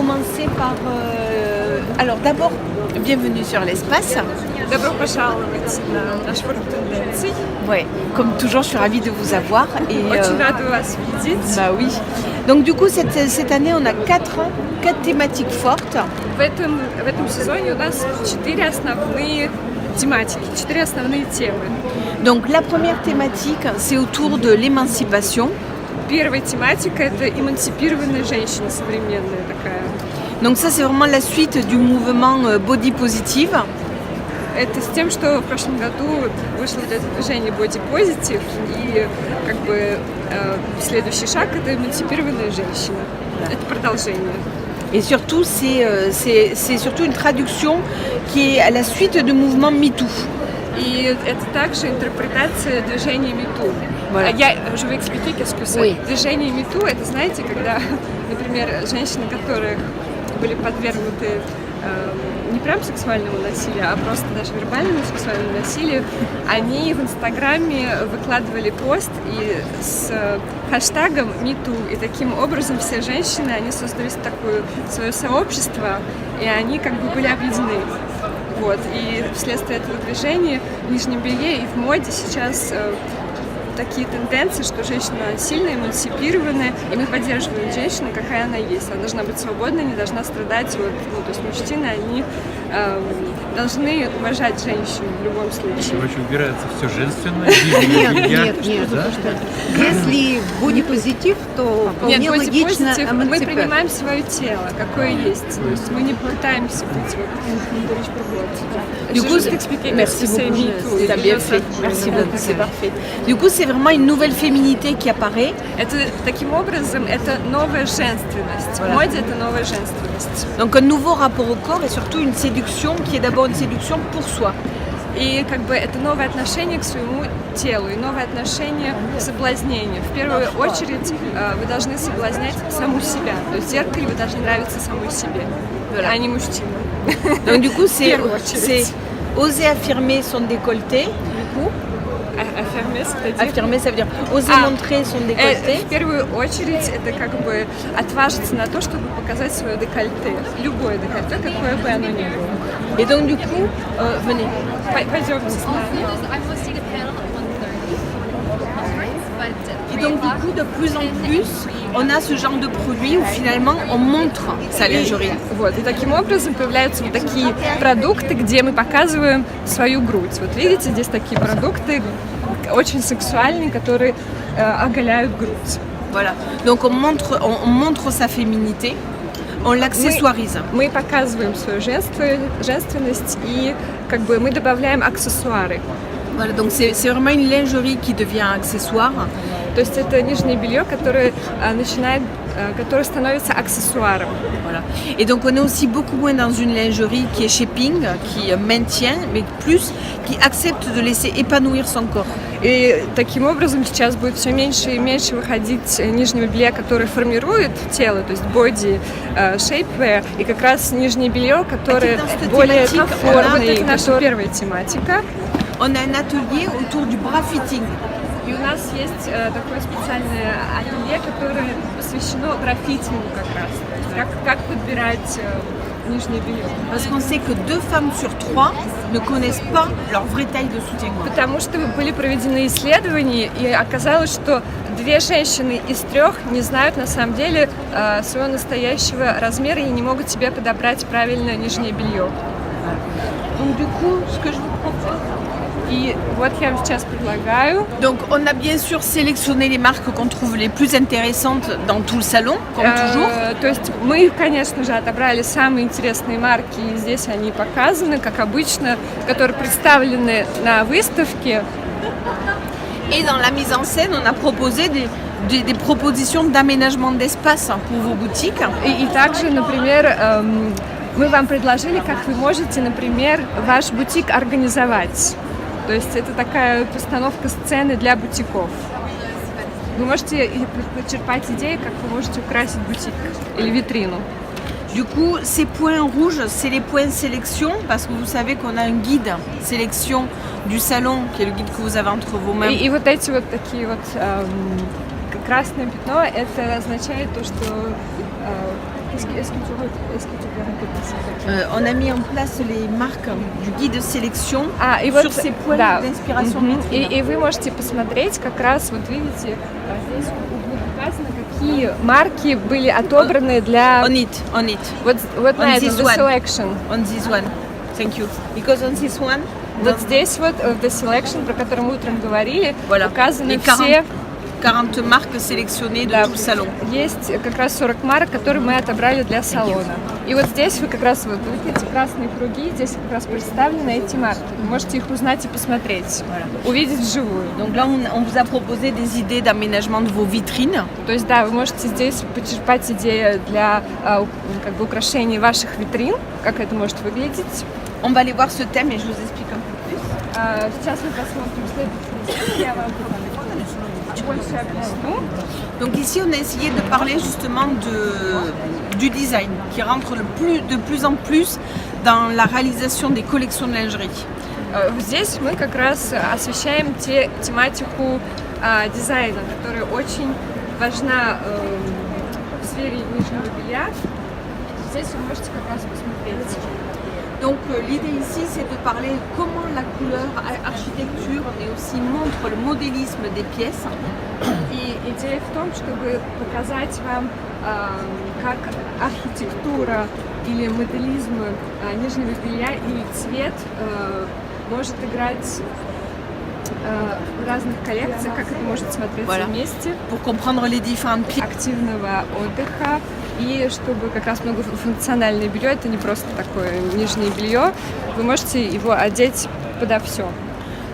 commencer par... Alors d'abord, bienvenue sur l'espace. Добро пожаловать на наш форум тенденций. Ouais, comme toujours, je suis ravie de vous avoir. Et, Очень рада вас видеть. Bah oui. Donc du coup, cette année, on a quatre thématiques fortes. В этом сезоне у нас 4 основные тематики, 4 основные темы. Donc la première thématique, c'est autour de l'émancipation. Первая тематика – это эмансипированная женщина современная такая. Donc ça, c'est vraiment la suite du mouvement Body Positive. Это с тем, что в прошлом году вышло вот это движение Body Positive, и как бы следующий шаг – это эмансипированная женщина. Это продолжение. Et surtout, c'est surtout une traduction qui est à la suite du mouvement MeToo. И это также интерпретация движения MeToo. Voilà. Je vais expliquer qu'est-ce que c'est. Oui. Движение MeToo – это, знаете, когда, например, женщины, которые были подвергнуты не прям сексуальному насилию, а просто даже вербальному сексуальному насилию, они в Инстаграме выкладывали пост и с хэштагом MeToo. И таким образом все женщины, они создали такое свое сообщество, и они как бы были объединены. Вот. И вследствие этого движения в нижнем белье и в моде сейчас такие тенденции, что женщина сильно эмансипированная, и мы поддерживаем женщину, какая она есть. Она должна быть свободной, не должна страдать. Вот, то есть мужчины, они должны уважать женщину в любом случае. Короче, убирается все женственное. Нет. Если бодипозитив, то вполне логично мы эмансипация. принимаем свое тело, какое есть. То есть мы не пытаемся быть Du coup, merci beaucoup. T'as bien fait. Merci beaucoup, c'est parfait. Du coup, c'est vraiment une nouvelle féminité qui apparaît. Это таким образом, это новая женственность. В моде это новая женственность. Donc un nouveau rapport au corps et surtout une séduction qui est d'abord une séduction pour soi. И как бы это новое отношение к своему телу и новое отношение к соблазнению. В первую очередь вы должны соблазнять саму себя. То есть в зеркале вы должны нравиться самой себе, а не мужчине. Donc du coup, c'est oser affirmer son décolleté. Affirmer, ça veut dire oser montrer son décolleté. В первую очередь это как бы отважиться на то, чтобы показать свое декольте. Любое декольте, какое бы оно ни было. Et donc du coup, venez. Пойдемте с нами. Et donc du coup, de plus en plus, on a ce genre de produit où finalement on montre sa lingerie. Вот, и таким образом появляются вот такие продукты, где мы показываем свою грудь. Вот видите, здесь такие продукты очень сексуальные, которые оголяют грудь. Voilà. Donc on montre sa féminité, on l'accessoirise. Мы показываем свою женственность и как бы мы добавляем аксессуары. Voilà, donc c'est vraiment une lingerie qui devient accessoire. То есть это нижнее белье, которое становится аксессуаром. Voilà. Et donc on est aussi beaucoup moins dans une lingerie qui est shaping, qui maintient, mais plus qui accepte de laisser épanouir son corps. И таким образом сейчас будет все меньше и меньше выходить нижнего белья, которое формирует тело, то есть body shapewear, и как раз нижнее белье, которое более комфортное. Это наша первая тематика. On a un atelier autour du bra fitting. И у нас есть такое специальное ателье, которое посвящено брафитингу как раз. Как подбирать нижнее белье. Parce qu'on sait que 2 femmes sur 3 ne connaissent pas leur vraie taille de soutien-gorge. Потому что были проведены исследования, и оказалось, что 2 женщины из 3 не знают на самом деле своего настоящего размера и не могут себе подобрать правильное нижнее белье. Donc du coup, ce que je vous propose. И вот я вам сейчас предлагаю. Donc on a bien sûr sélectionné les marques qu'on trouve les plus intéressantes dans tout le salon, comme toujours. То есть мы, конечно же, отобрали самые интересные марки, и здесь они показаны, как обычно, которые представлены на выставке. Et dans la mise en scène, on a proposé des propositions d'aménagement d'espace pour vos boutiques. И также, например, мы вам предложили, как вы можете, например, ваш бутик организовать. То есть это такая постановка сцены для бутиков. Вы можете почерпать идеи, как вы можете украсить бутик или витрину. Du coup, ces points rouges, c'est les points sélection, parce que vous savez qu'on a un guide sélection du salon, qui est le guide que vous avez entre vos mains. И вот эти вот такие вот красное пятно, это означает то, что On a mis en place les marques du guide sélection И sur вот, ces points да. d'inspiration Мгм. vitrine. И вы можете посмотреть, как раз вот видите, здесь в углу показано, какие марки были отобраны для On it. вот on на этом this The one. Selection. On this one. Thank you. Because on this one, Вот здесь вот The Selection, про который мы утром говорили, Voilà. указаны Les все. 40 marques sélectionnées de Да, tout le salon. есть как раз 40 марок, которые мы отобрали для салона. И вот здесь вы как раз вот видите красные круги, здесь как раз представлены эти марки. Вы можете их узнать и посмотреть, увидеть вживую. Donc là, on vous a proposé des idées d'aménagement de vos vitrines. То есть, да, вы можете здесь почерпать идеи для как бы украшения ваших витрин, как это может выглядеть. On va aller voir ce thème et je vous explique un peu plus. Сейчас мы посмотрим следующий, я вам больше объясню. Donc ici, on a essayé de parler justement du design qui rentre de plus en plus dans la réalisation des collections de lingerie. Здесь мы как раз освещаем тематику дизайна, которая очень важна в сфере нижнего белья. Здесь вы можете как раз посмотреть. Donc l'idée ici, c'est de parler comment la couleur, architecture, mais aussi montre le modélisme des pièces. И идея в том, чтобы показать вам, как архитектура или моделизм нижнего белья или цвет может играть в разных коллекциях, как это может смотреться вместе. Pour comprendre les différentes pièces. Активного отдыха. И чтобы как раз многофункциональное белье, это не просто такое нижнее белье, вы можете его одеть подо все.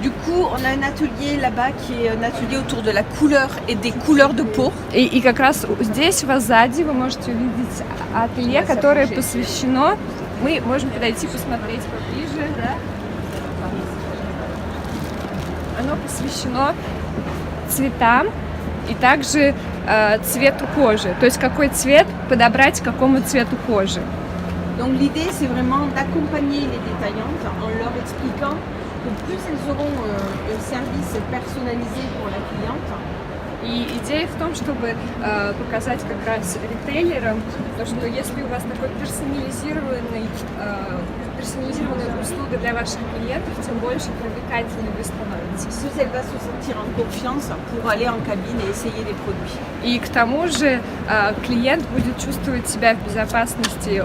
Du coup, on a un atelier là-bas qui est un atelier autour de la couleur et des couleurs de peau. И как раз здесь, у вас сзади, вы можете увидеть ателье, которое посвящено. Мы можем подойти посмотреть поближе. Оно посвящено цветам и также цвету кожи. То есть какой цвет подобрать к какому цвету кожи. Donc l'idée, c'est vraiment d'accompagner les détaillantes en leur expliquant que plus elles auront un service personnalisé pour la cliente. И идея в том, чтобы показать как раз ритейлерам, то, что если у вас такой персонализированная услуга для ваших клиентов, тем больше привлекательны вы становитесь. Plus elle va se sentir en confiance pour aller en cabine et essayer les produits. И к тому же клиент будет чувствовать себя в безопасности,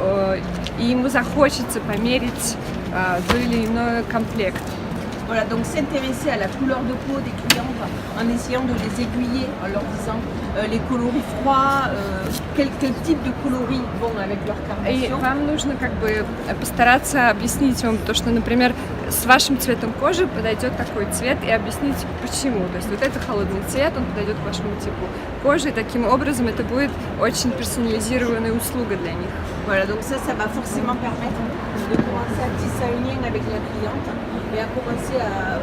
и ему захочется померить тот или иной комплект. Voilà, donc s'intéresser à la couleur de peau des clientes en essayant de les aiguiller, en leur disant les coloris froids, quel type de coloris vont avec leur И carnation. вам нужно как бы постараться объяснить вам то, что, например, с вашим цветом кожи подойдет такой цвет, и объяснить почему. То есть вот это холодный цвет, он подойдет к вашему типу кожи, и таким образом это будет очень персонализированная услуга для них. Voilà, donc ça va forcément permettre de commencer à tisser un lien avec la cliente et à commencer à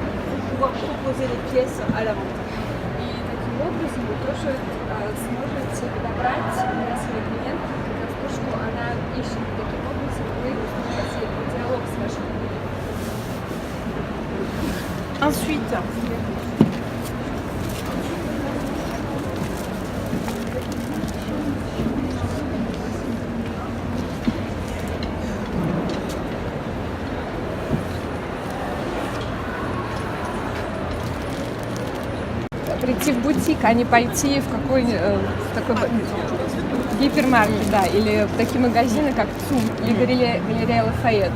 pouvoir proposer les pièces à la vente. И таким образом вы тоже сможете подобрать для своей клиентки как раз то, что она ищет. Таким образом вы устроите диалог с вашей клиенткой. Ensuite, Прийти в бутик, а не пойти в в такой гипермаркет, да, или в такие магазины, как ЦУМ или галерея Лафайет.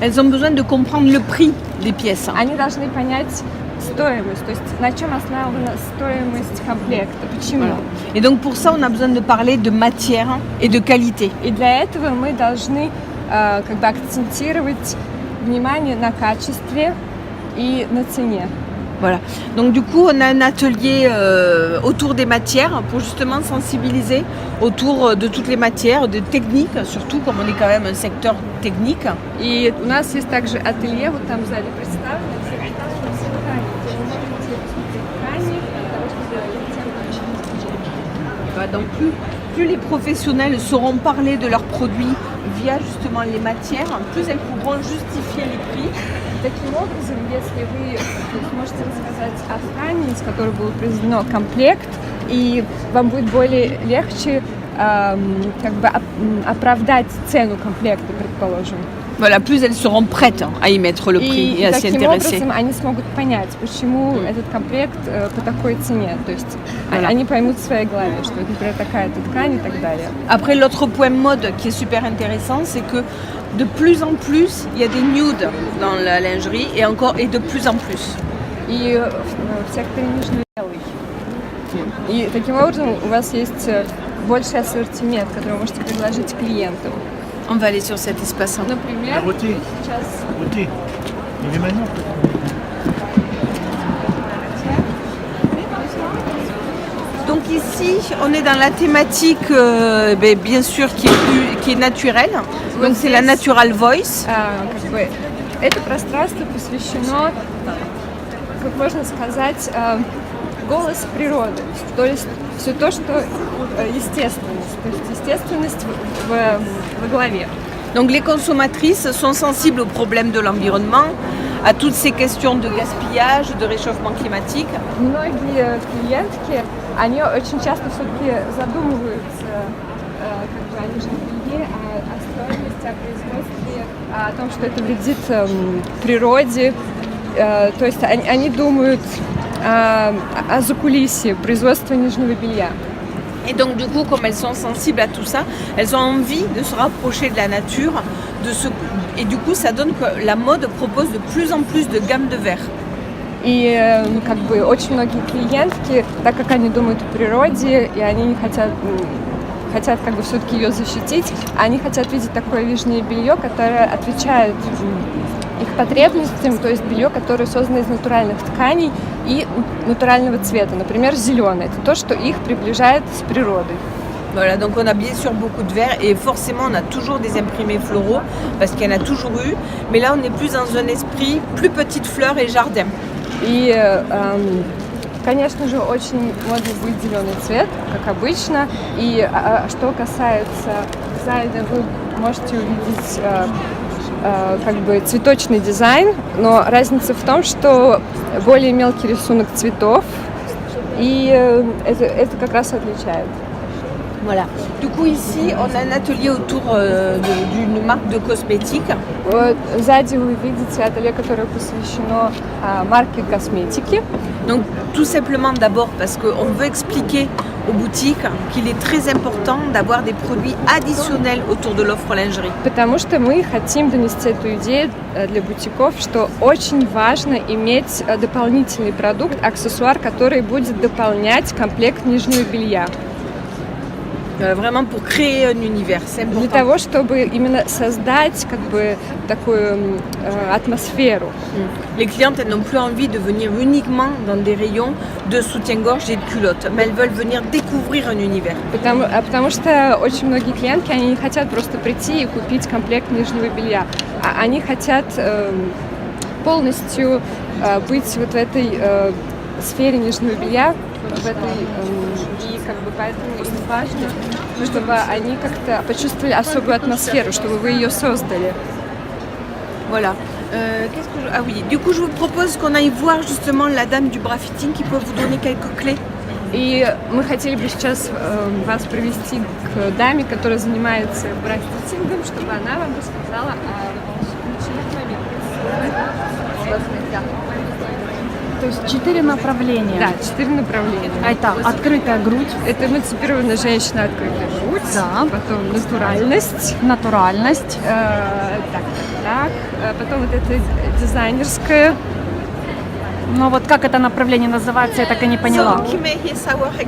elles ont besoin de comprendre le prix des pièces. Они должны понять стоимость, то есть на чем основана стоимость комплекта, почему. Voilà. Et donc pour ça, on a besoin de parler de matière et de qualité. И для этого мы должны как бы акцентировать внимание на качестве и на цене. Voilà. Donc du coup, on a un atelier autour des matières pour justement sensibiliser autour de toutes les matières, de techniques, surtout comme on est quand même un secteur technique. И у нас есть также ателье, вот там сзади представлено, все ткани, где вы можете посмотреть ткани, для того, чтобы Voilà, donc plus les professionnels sauront parler de leurs produits via justement les matières, plus elles pourront justifier les prix. Таким образом, если вы сможете рассказать о ткани, из которой был произведен комплект, и вам будет более легче как бы оправдать цену комплекта, предположим. Voilà, plus elles seront prêtes à y mettre le prix et à s'y таким intéresser. образом они смогут понять, почему этот комплект по такой цене. То есть они поймут в своей голове, что это, например, такая-то ткань и так далее. Après, l'autre point mode qui est super intéressant, c'est que de plus en plus, il y a des nudes dans la lingerie et de plus en plus. И в секторе нижний белый. И таким образом у вас есть больший ассортимент, который вы можете предложить клиентам. On va aller sur cet espace. Например, сейчас... Il est maintenant. Donc ici, on est dans la thématique, bien sûr, qui est naturelle. Donc c'est la Natural Voice. Как бы, это пространство посвящено, как можно сказать, голос природы. То есть все то, что естественность. То есть естественность во главе. Donc les consommatrices sont sensibles aux problèmes de l'environnement, à toutes ces questions de gaspillage, de réchauffement climatique. Многие клиентки, они очень часто все-таки задумываются как бы, о нижнем белье, о стоимости, о производстве, о том, что это вредит природе. То есть они думают à закулисье производства нижнего белья. Et donc du coup, comme elles sont sensibles à tout ça, elles ont envie de se rapprocher de la nature, et du coup ça donne que la mode propose de plus en plus de gammes de verres. И как бы очень многие клиентки, так как они думают о природе, и они хотят как бы все-таки ее защитить, они хотят видеть такое нижнее белье, которое отвечает их потребностям, то есть белье, которое создано из натуральных тканей и натурального цвета. Например, зеленый. Это то, что их приближает с природой. Voilà, donc on a bien sûr beaucoup de verres et forcément on a toujours des imprimés floraux parce qu'il y en a toujours eu, mais là on est plus dans un esprit plus petites fleurs et jardin. И, конечно же, очень модно будет зеленый цвет, как обычно. И что касается дизайна, вы можете увидеть как бы цветочный дизайн, но разница в том, что более мелкий рисунок цветов, и это как раз отличает. Voilà. Du coup ici on a un atelier autour d'une marque de cosmétiques. Сзади вы видите ателье, которое посвящено марке косметики. Donc tout simplement d'abord parce qu'on veut expliquer aux boutiques qu'il est très important d'avoir des produits additionnels autour de l'offre lingerie. Потому что мы хотим донести эту идею для бутиков, что очень важно иметь дополнительный продукт, аксессуар, который будет дополнять комплект нижнего белья. Vraiment pour créer un univers, c'est important. Для того, чтобы именно создать как бы такую атмосферу. Les clientes, elles n'ont plus envie de venir uniquement dans des rayons de soutien-gorge et de culottes, mais elles veulent venir découvrir un univers. Потому что очень многие клиентки, они не хотят просто прийти и купить комплект нижнего белья, а они хотят полностью быть вот в этой сфере нижнего белья, в этой, и как бы поэтому им важно, чтобы они как-то почувствовали особую атмосферу, чтобы вы ее создали. Voilà. Ah oui, du coup je vous propose qu'on aille voir justement la dame du bra fitting qui peut vous donner quelques clés. И мы хотели бы сейчас вас привести к даме, которая занимается бра-фитингом, чтобы она вам рассказала о ключевых моментах. То есть 4 направления. Да, 4 направления. Это открытая грудь. Это эмансипированная женщина, открытая грудь. Да. Потом натуральность. Натуральность. Так. Потом вот это дизайнерское. Но вот как это направление называется, я так и не поняла. So, Kime is our expert.